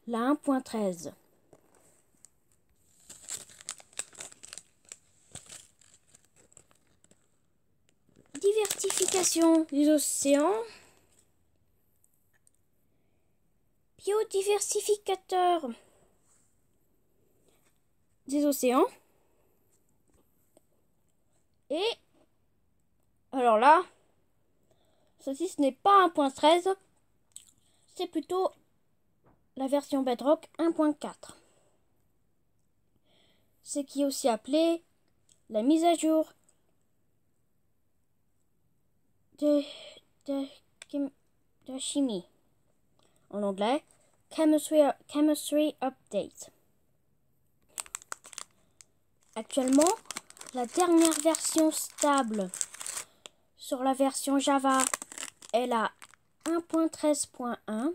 la 1.13. Diversification des océans. Biodiversificateur des océans. Et alors là, ceci ce n'est pas 1.13, c'est plutôt la version Bedrock 1.4. Ce qui est aussi appelé la mise à jour de chimie. En anglais, Chemistry Update. Actuellement, la dernière version stable sur la version Java est la 1.13.1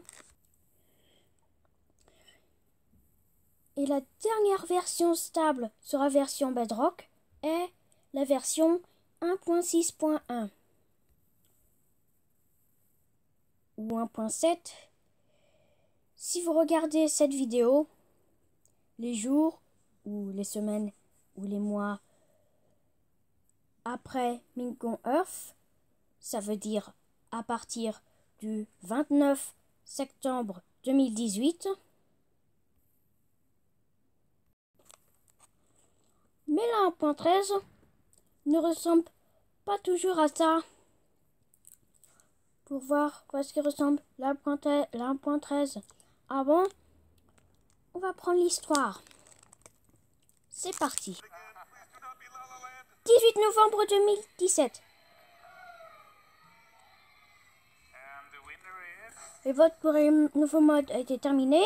et la dernière version stable sur la version Bedrock est la version 1.6.1 ou 1.7. Si vous regardez cette vidéo, les jours ou les semaines ou les mois après Mingon Earth, ça veut dire à partir du 29 septembre 2018. Mais la 1.13 ne ressemble pas toujours à ça. Pour voir quoi ce qui ressemble la 1.13. Avant, on va prendre l'histoire. C'est parti. 18 novembre 2017. Le vote pour le nouveau mode a été terminé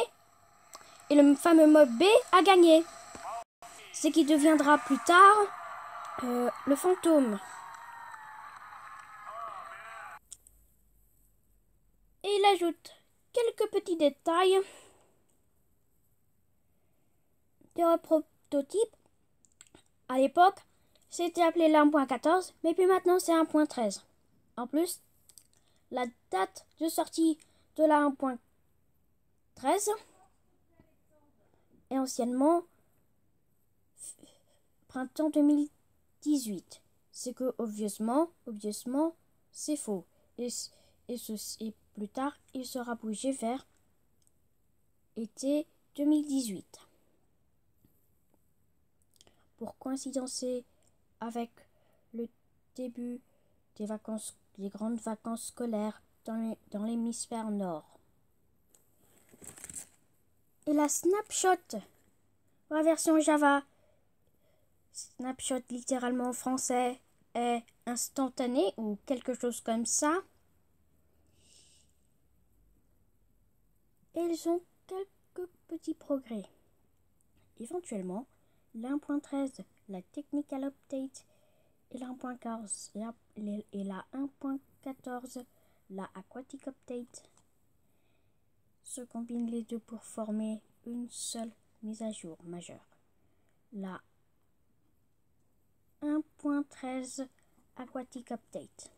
et le fameux mode B a gagné. Ce qui deviendra plus tard le fantôme. Et il ajoute quelques petits détails de prototype. À l'époque, c'était appelé la 1.14, mais puis maintenant c'est 1.13. En plus, la date de sortie de la 1.13 est anciennement printemps 2018. C'est que, obviously, c'est faux. Et plus tard, il sera bougé vers été 2018. Pour coïncidencer avec le début des grandes vacances scolaires dans l'hémisphère nord. Et la snapshot, la version Java, snapshot littéralement en français, est instantané ou quelque chose comme ça. Et ils ont quelques petits progrès. Éventuellement, la 1.13, la Technical Update, et la 1.14, et la 1.14, la Aquatic Update, se combinent les deux pour former une seule mise à jour majeure. La 1.13 Aquatic Update.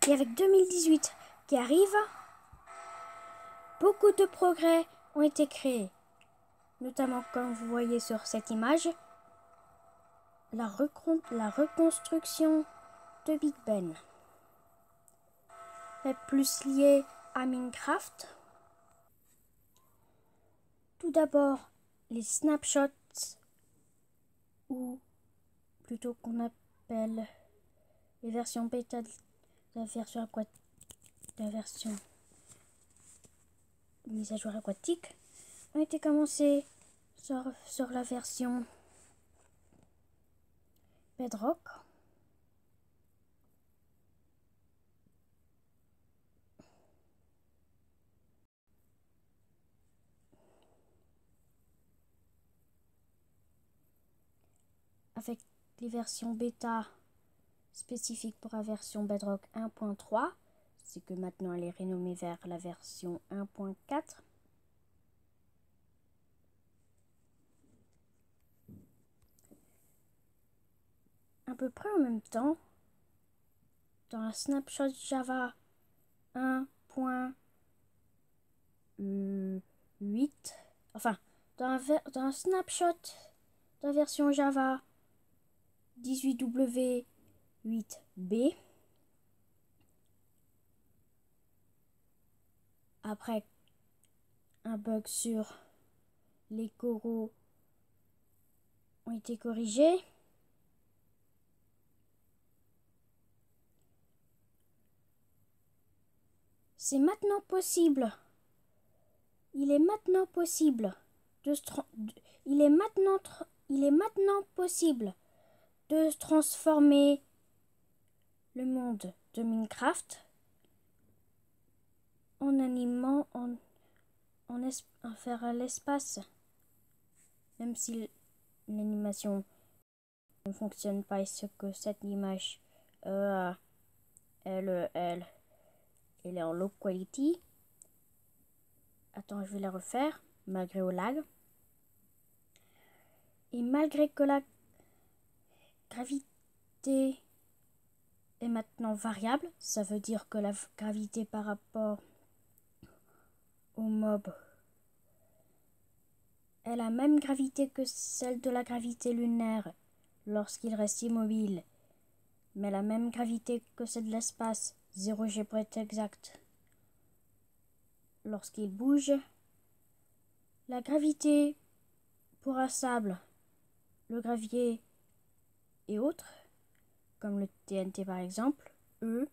Et avec 2018 qui arrive, beaucoup de progrès ont été créés. Notamment comme vous voyez sur cette image, la reconstruction de Big Ben est plus liée à Minecraft. Tout d'abord, les snapshots, ou plutôt qu'on appelle les versions bêta de la version mise à jour aquatique, ont été commencées sur la version Bedrock. Avec les versions bêta spécifiques pour la version Bedrock 1.3, c'est que maintenant elle est renommée vers la version 1.4. À peu près en même temps, dans la snapshot Java 1.13, 18, enfin, dans un snapshot de la version Java 18W8B, après un bug sur les coraux ont été corrigés. C'est maintenant possible. Il est maintenant possible de transformer le monde de Minecraft en animant en faire à l'espace. Même si l'animation ne fonctionne pas et ce que cette image elle est en low quality. Attends, je vais la refaire malgré au lag. Et malgré que la gravité est maintenant variable, ça veut dire que la gravité par rapport au mob est la même gravité que celle de la gravité lunaire lorsqu'il reste immobile, mais la même gravité que celle de l'espace, 0 G pour être exact, lorsqu'il bouge. La gravité pour un sable, le gravier et autres, comme le TNT par exemple, eux,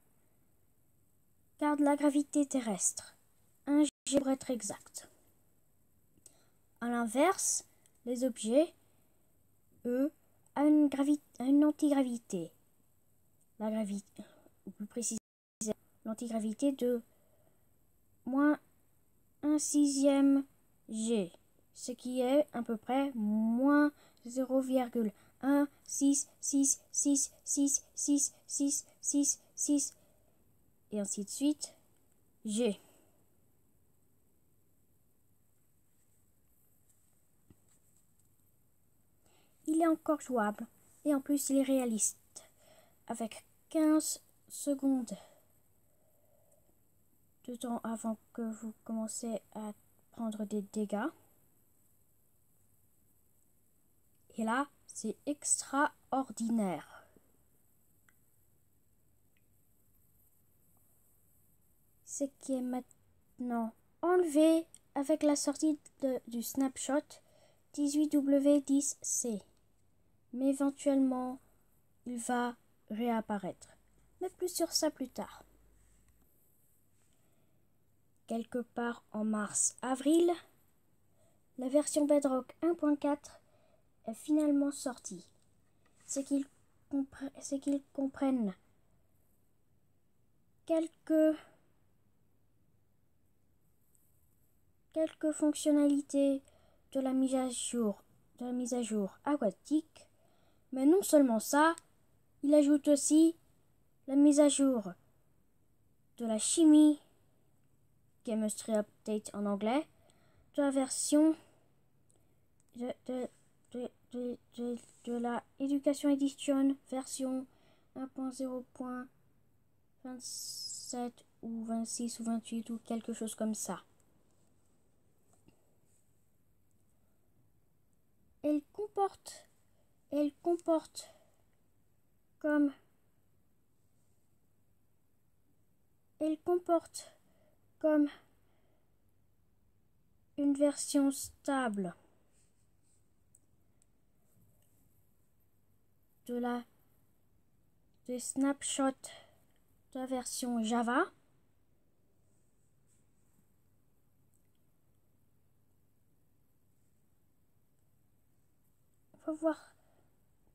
gardent la gravité terrestre, 1 G pour être exact. A l'inverse, les objets, eux, ont une antigravité. La gravité, ou plus précisément, l'antigravité de moins 1/6 G, ce qui est à peu près moins 0,166666666 et ainsi de suite G. Il est encore jouable et en plus il est réaliste avec 15 secondes de temps avant que vous commencez à prendre des dégâts. Et là, c'est extraordinaire. Ce qui est maintenant enlevé avec la sortie du snapshot 18W10C. Mais éventuellement, il va réapparaître. Mais plus sur ça plus tard. Quelque part en mars-avril, la version Bedrock 1.4 est finalement sortie. C'est qu'ils comprennent quelques fonctionnalités de la mise à jour aquatique, mais non seulement ça, il ajoute aussi la mise à jour de la chimie, Chemistry Update en anglais, de la version de la Education Edition version 1.0.27 ou 26 ou 28 ou quelque chose comme ça. Elle comporte comme une version stable des snapshots de la version Java.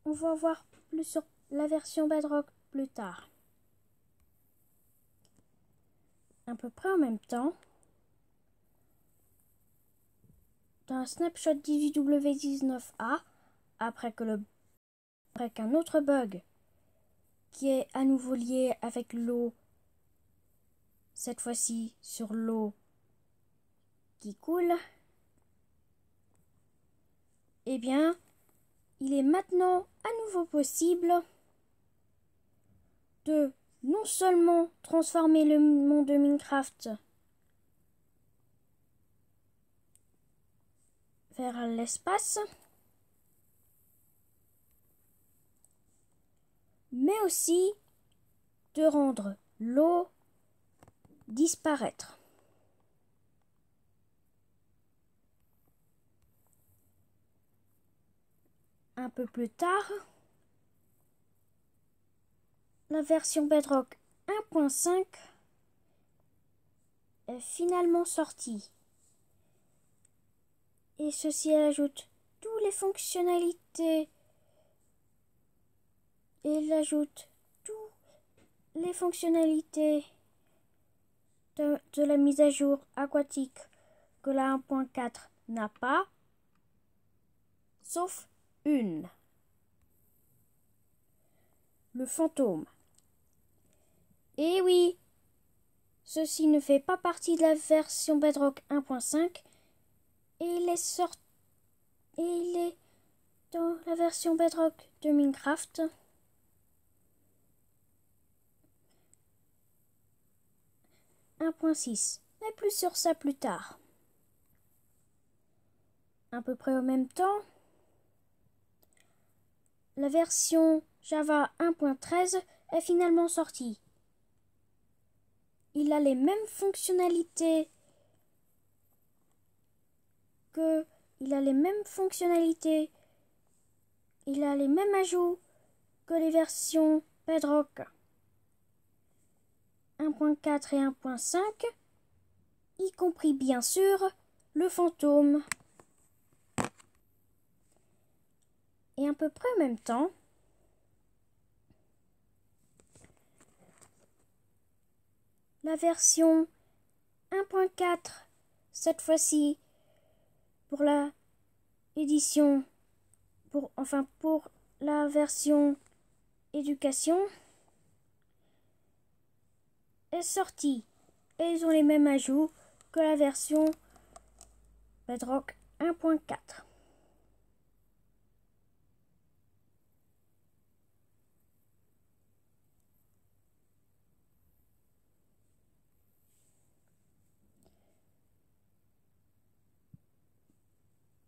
On va voir plus sur la version Bedrock plus tard. À peu près en même temps, dans un snapshot 18W19A, après qu'un autre bug qui est à nouveau lié avec l'eau, cette fois-ci sur l'eau qui coule, eh bien, il est maintenant à nouveau possible de non seulement transformer le monde de Minecraft vers l'espace, mais aussi de rendre l'eau disparaître. Un peu plus tard, la version Bedrock 1.5 est finalement sortie. Et ceci ajoute toutes les fonctionnalités. Et il ajoute toutes les fonctionnalités de la mise à jour aquatique que la 1.4 n'a pas, sauf une. Le fantôme. Et oui, ceci ne fait pas partie de la version Bedrock 1.5 et il est dans la version Bedrock de Minecraft. Mais plus sur ça plus tard. À peu près au même temps, la version Java 1.13 est finalement sortie. Il a les mêmes fonctionnalités il a les mêmes ajouts que les versions Bedrock 1.4 et 1.5, y compris bien sûr le fantôme. Et à peu près en même temps, la version 1.4, cette fois-ci pour la édition, pour la version éducation, est sortie et ils ont les mêmes ajouts que la version Bedrock 1.4.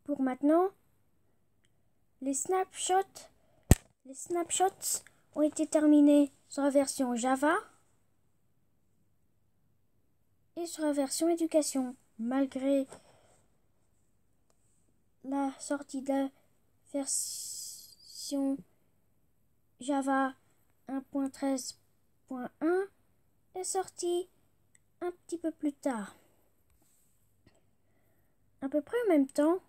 Pour maintenant, les snapshots ont été terminés sur la version Java et sur la version éducation, malgré la sortie de la version Java 1.13.1 est sortie un petit peu plus tard. À peu près en même temps,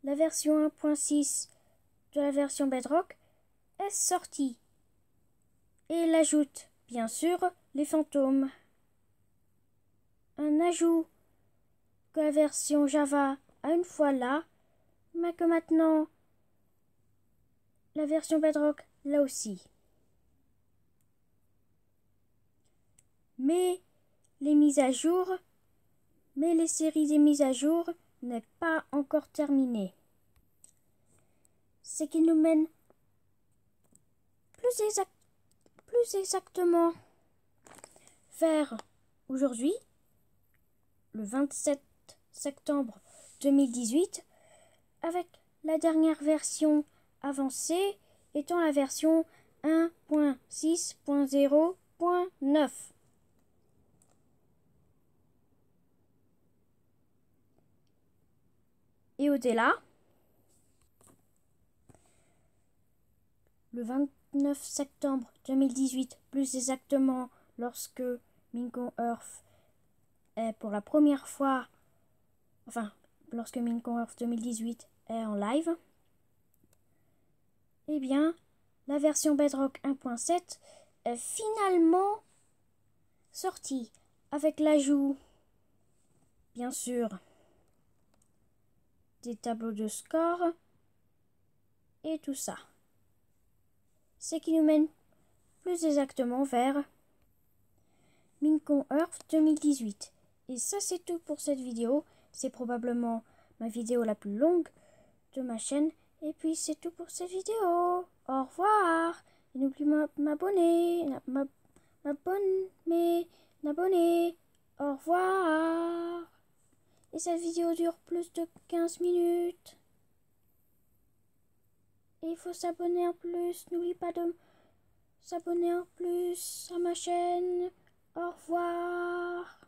la version 1.6 de la version Bedrock est sortie et elle ajoute bien sûr les fantômes. Un ajout que la version Java a une fois là, mais que maintenant la version Bedrock l'a aussi. Mais les séries des mises à jour n'est pas encore terminée. Ce qui nous mène plus exactement vers aujourd'hui, le 27 septembre 2018, avec la dernière version avancée étant la version 1.6.0.9. Et au-delà, le 29 septembre 2018, plus exactement lorsque Minecon Earth est pour la première fois, lorsque Minecon Earth 2018 est en live, eh bien, la version Bedrock 1.7 est finalement sortie avec l'ajout, bien sûr, des tableaux de score et tout ça. Ce qui nous mène plus exactement vers Minecon Earth 2018. Et ça, c'est tout pour cette vidéo. C'est probablement ma vidéo la plus longue de ma chaîne. Et puis, c'est tout pour cette vidéo. Au revoir. Et n'oubliez pas de abonnés. Au revoir. Et cette vidéo dure plus de 15 minutes. Et il faut s'abonner en plus. N'oublie pas de s'abonner en plus à ma chaîne. Au revoir.